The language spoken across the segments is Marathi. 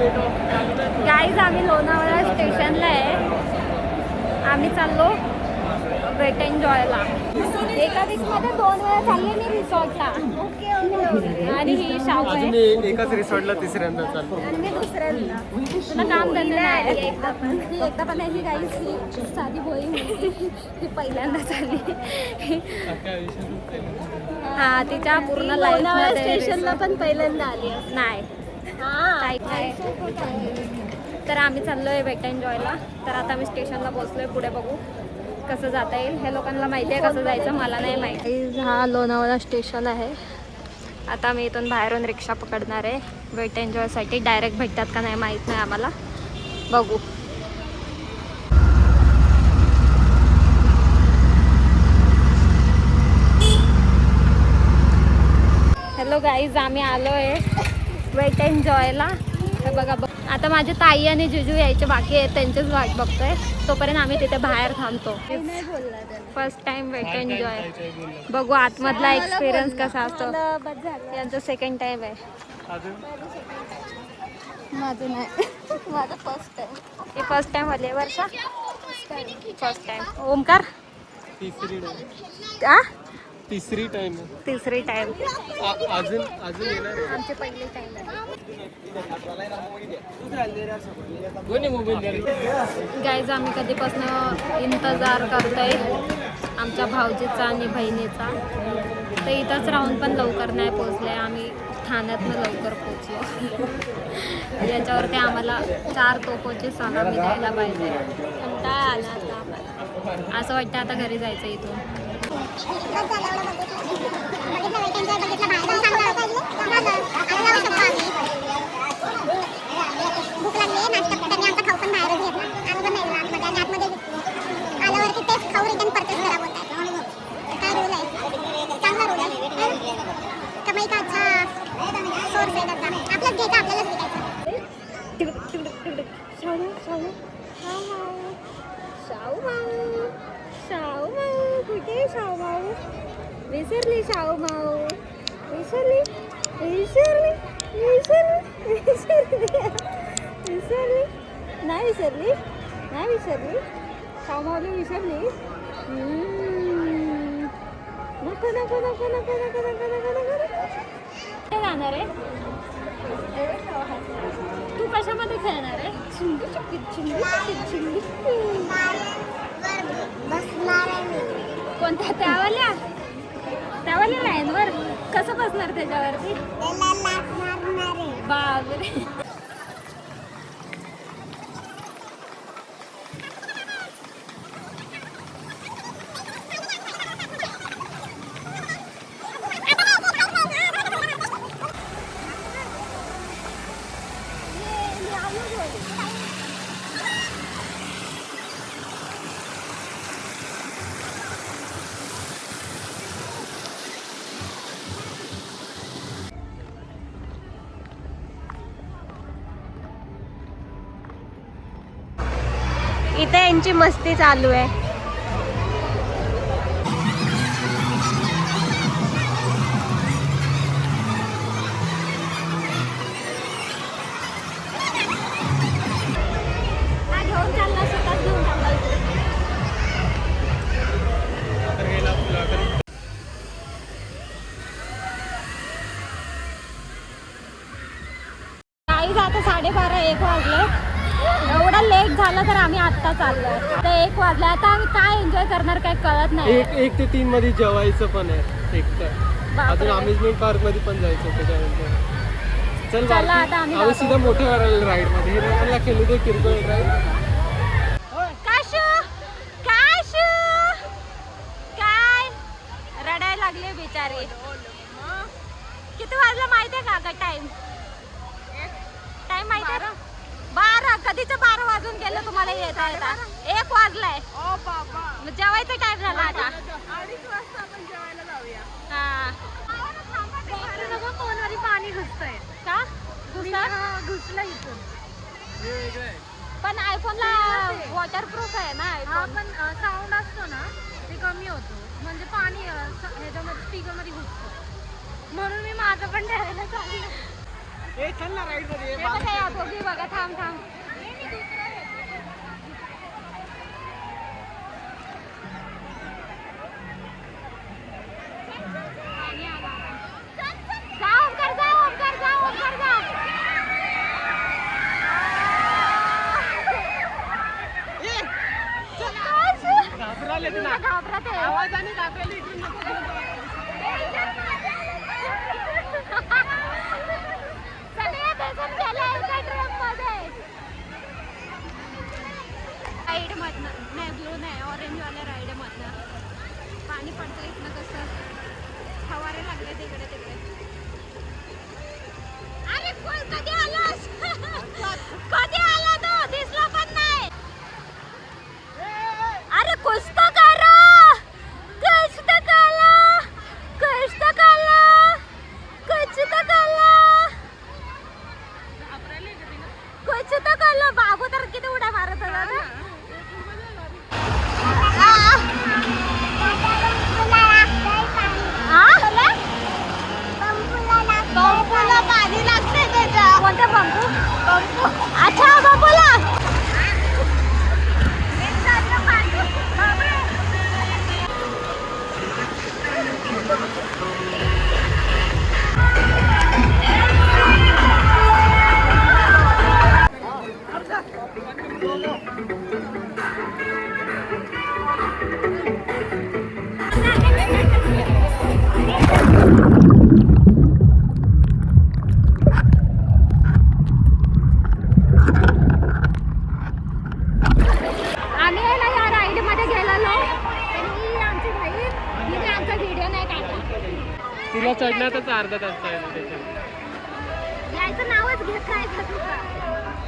गाईज आम्ही लोणावळा स्टेशनला आहे. आम्ही चाललो वेट एन्जॉयला. एका वीकमध्ये 2 वेळा चालले मी रिसॉर्टला. आणि ही शाहू आहे. एकाच रिसॉर्टला तिसऱ्यांदा चाललो. आणि मी दुसऱ्यांदा. तुला काम धंदा नाही एकदा पण नाही. गाईज ही साधी बोई ही पहिल्यांदा चालली. हा तिच्या पूर्ण लाईफ स्टेशनला पण पहिल्यांदा आली नाही. तर आम्ही चाललोय वेट एन्जॉयला. तर आता आम्ही स्टेशनला पोहोचलोय. पुढे बघू कसं जाता येईल. हे लोकांना माहिती आहे कसं जायचं, मला नाही माहिती. हा लोणावळा स्टेशन आहे. आता मी इथून बाहेरून रिक्षा पकडणार आहे वेट एन्जॉयसाठी. डायरेक्ट भेटतात का नाही माहीत नाही आम्हाला, बघू. हॅलो गाईज, आम्ही आलो आहे वेट एन्जॉयला. तर बघा आता माझे ताई आणि जिजू यायचे बाकी आहेत, त्यांचीच वाट बघतोय. तोपर्यंत आम्ही तिथे बाहेर थांबतो. First time wait enjoy. बघू आतमधला एक्सपिरियन्स कसा असतो. यांचं सेकंड टाइम आहे. माझं नाही, माझं फर्स्ट टाइम. हे फर्स्ट टाइम आले वर्षा. First time. ओमकार तिसरी टाइम. तिसरी टाइम. अजून येणार. आमचे पहिले टाइम आहे. गाईज आम्ही कधीपासून इंतजार करतोय आमच्या भाऊजीचा आणि बहिणीचा. तर इथंच राहून पण लवकर नाही पोचले. आम्ही ठाण्यातनं लवकर पोचलो. याच्यावरती आम्हाला 4 तोफोची सलामी द्यायला पाहिजे. कंटाळा आला आता आम्हाला. असं वाटतं आता घरी जायचं इथून. भूक लागली नाश्ता त्यांनी आमचा खाऊ पण बाहेरच घेतला. आम्ही पण नाही म्हणजे आतमध्ये आल्यावरती तेच खाऊ रिटर्न परचेस करा बोलतात. काय रूल आहे? चांगला रूल आहे. कमाई का अच्छा सोर्स आहे त्याचा. आपलंच घ्यायचं, आपल्यालाच विकायचं. शाहू शाहू शाहू माऊ, शाहू माऊ कुठे? शाहू माऊ विसरली. शाहू माऊ विसरली. विसरली विसरली विसरली विसरली नाही. विसरली नाही. विसरली. शाहू माऊली विसरली. नको नको नको नको नको नको नको नको. काय जाणार आहे तू? कशामध्ये खेळणार आहे? चिंगू चिक्की चिंगू चिक्की चिंगू बसणार आहे. कोणत्या? त्यावाल्या लाईनवर कसं बसणार त्याच्यावरती? बापरे. इथे यांची मस्ती चालू आहे. घेऊन चालला, स्वतःच घेऊन चालला. काही आता 12:30-1 वाजले. एवढा लेट झालं तर आम्ही आत्ता चाललोय. तर 1 वाजले. आता आम्ही काय एन्जॉय करणार काय कळत नाही. 1 ते 3 मध्ये जेवायचं पण आहे. एक तर अजून अम्युजमेंट पार्क मध्ये पण जायचं त्याच्यानंतर. चला आता आम्ही सीधा मोठ्या राईड मध्ये. हे लोकांना खेळू दे किरकोळ राईड. काशू काशू काय रडायला लागले बिचारे. किती वाजला माहितीये का ग? टाइम माहितीये? 12. कधीच 12 वाजून गेलं तुम्हाला येता येता. 1 वाजलाय. जेवायचा टाइम झाला आता. 2:30 वाजता आपण जेवायला जाऊया. हा फोनवरी पाणी घुसतंय का? घुसलं इथून. पण आयफोनला वॉटरप्रूफ आहे ना. पण साऊंड असतो ना ते कमी होतो. म्हणजे पाणी ह्याच्यामध्ये स्पीकरमध्ये घुसतं. म्हणून मी माझं पण ठेवायला चाललं. चल ना राईड मध्ये. बघा राईड मधनं नाही, ब्लू नाही, ऑरेंज वाल्या राईड मधनं पाणी पडतं इथनं, कसं फवारे लागले तिकडे तिकडे. अरे कधी आलास? कधी आला तो? दिसला पण नाही. अरे कुछ तो करो, कुछ तो करो, कुछ तो करो, कुछ तो करो, कुछ तो करो. बाबू तर किती उड्या मारत होता ना. बंबूला पाणी लागते त्याच्या. कोणत्या बंबू? बंबू. अच्छा बंबूला. आम्ही या राईड मध्ये गेलेलो आणि आमची बहीण तिने आमचा व्हिडिओ नाही काढला. तिला चढण्यातच अर्धा तास जाईल. यायचं नावच घेत नाही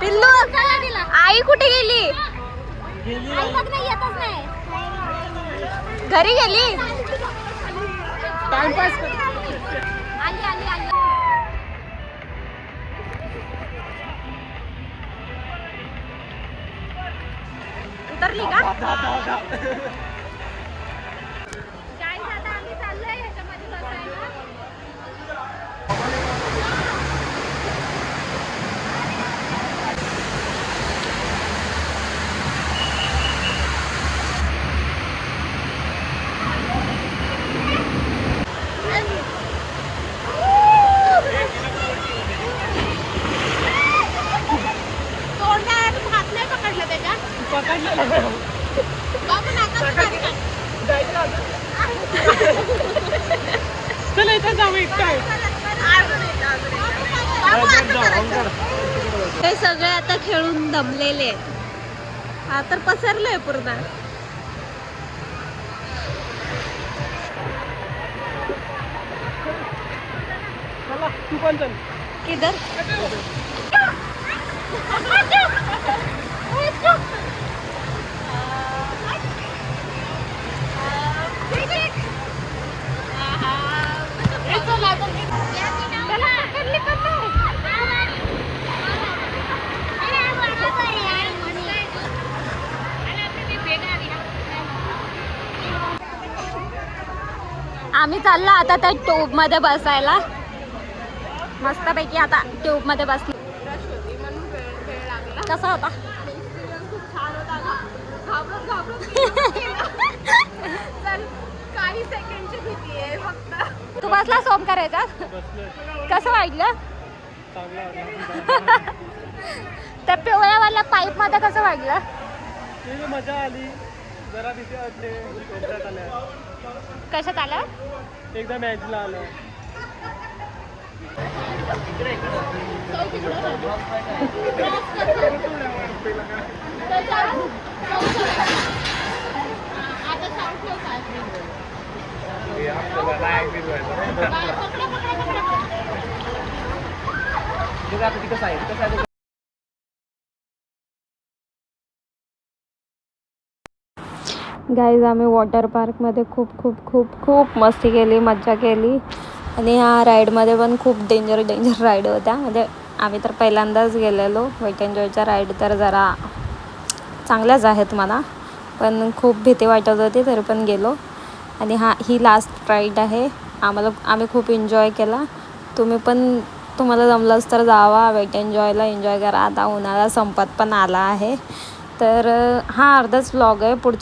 पिल्लू. आई कुठे गेली? आई बघ नाही, येतच नाही. घरी गेली. टाइमपास आली आली आली. उतरली का? गाईज आता आम्ही चाललोय ह्याच्यामध्ये बसायला. हे सगळे आता खेळून दमलेले आहेत. हा तर पसरलोय पूर्ण. तू पण चल. किधर? आम्ही चाललो आता त्या ट्यूब मध्ये बसायला. मस्तपैकी आता ट्यूब मध्ये बसलो. कसा होता? काही सेकंडची भीती आहे फक्त. तू बसला सोम करायचा? कसं वाटलं? त्या पिवळ्यावाल्या पाईप मध्ये कसं वाटलं? मजा आली. जरा भीती वाटते. कशात आलं? एकदा मॅचला आलं. गाईज आम्ही वॉटर पार्कमध्ये खूप खूप खूप खूप मस्ती केली, मज्जा केली. आणि ह्या राईडमध्ये पण खूप डेंजर राईड होत्या. म्हणजे आम्ही तर पहिल्यांदाच गेलेलो. वेट एन्जॉयच्या राईड तर जरा चांगल्याच आहेत म्हणा, पण खूप भीती वाटत होती तरी पण गेलो. आणि ही लास्ट राईड आहे. आम्ही खूप एन्जॉय केला. तुम्ही पण, तुम्हाला जमलंच तर जावा वेट एन्जॉयला, एन्जॉय करा. आता उन्हाळा संपत पण आला आहे. तर हा अर्धाच व्लॉग आहे. पुढच्या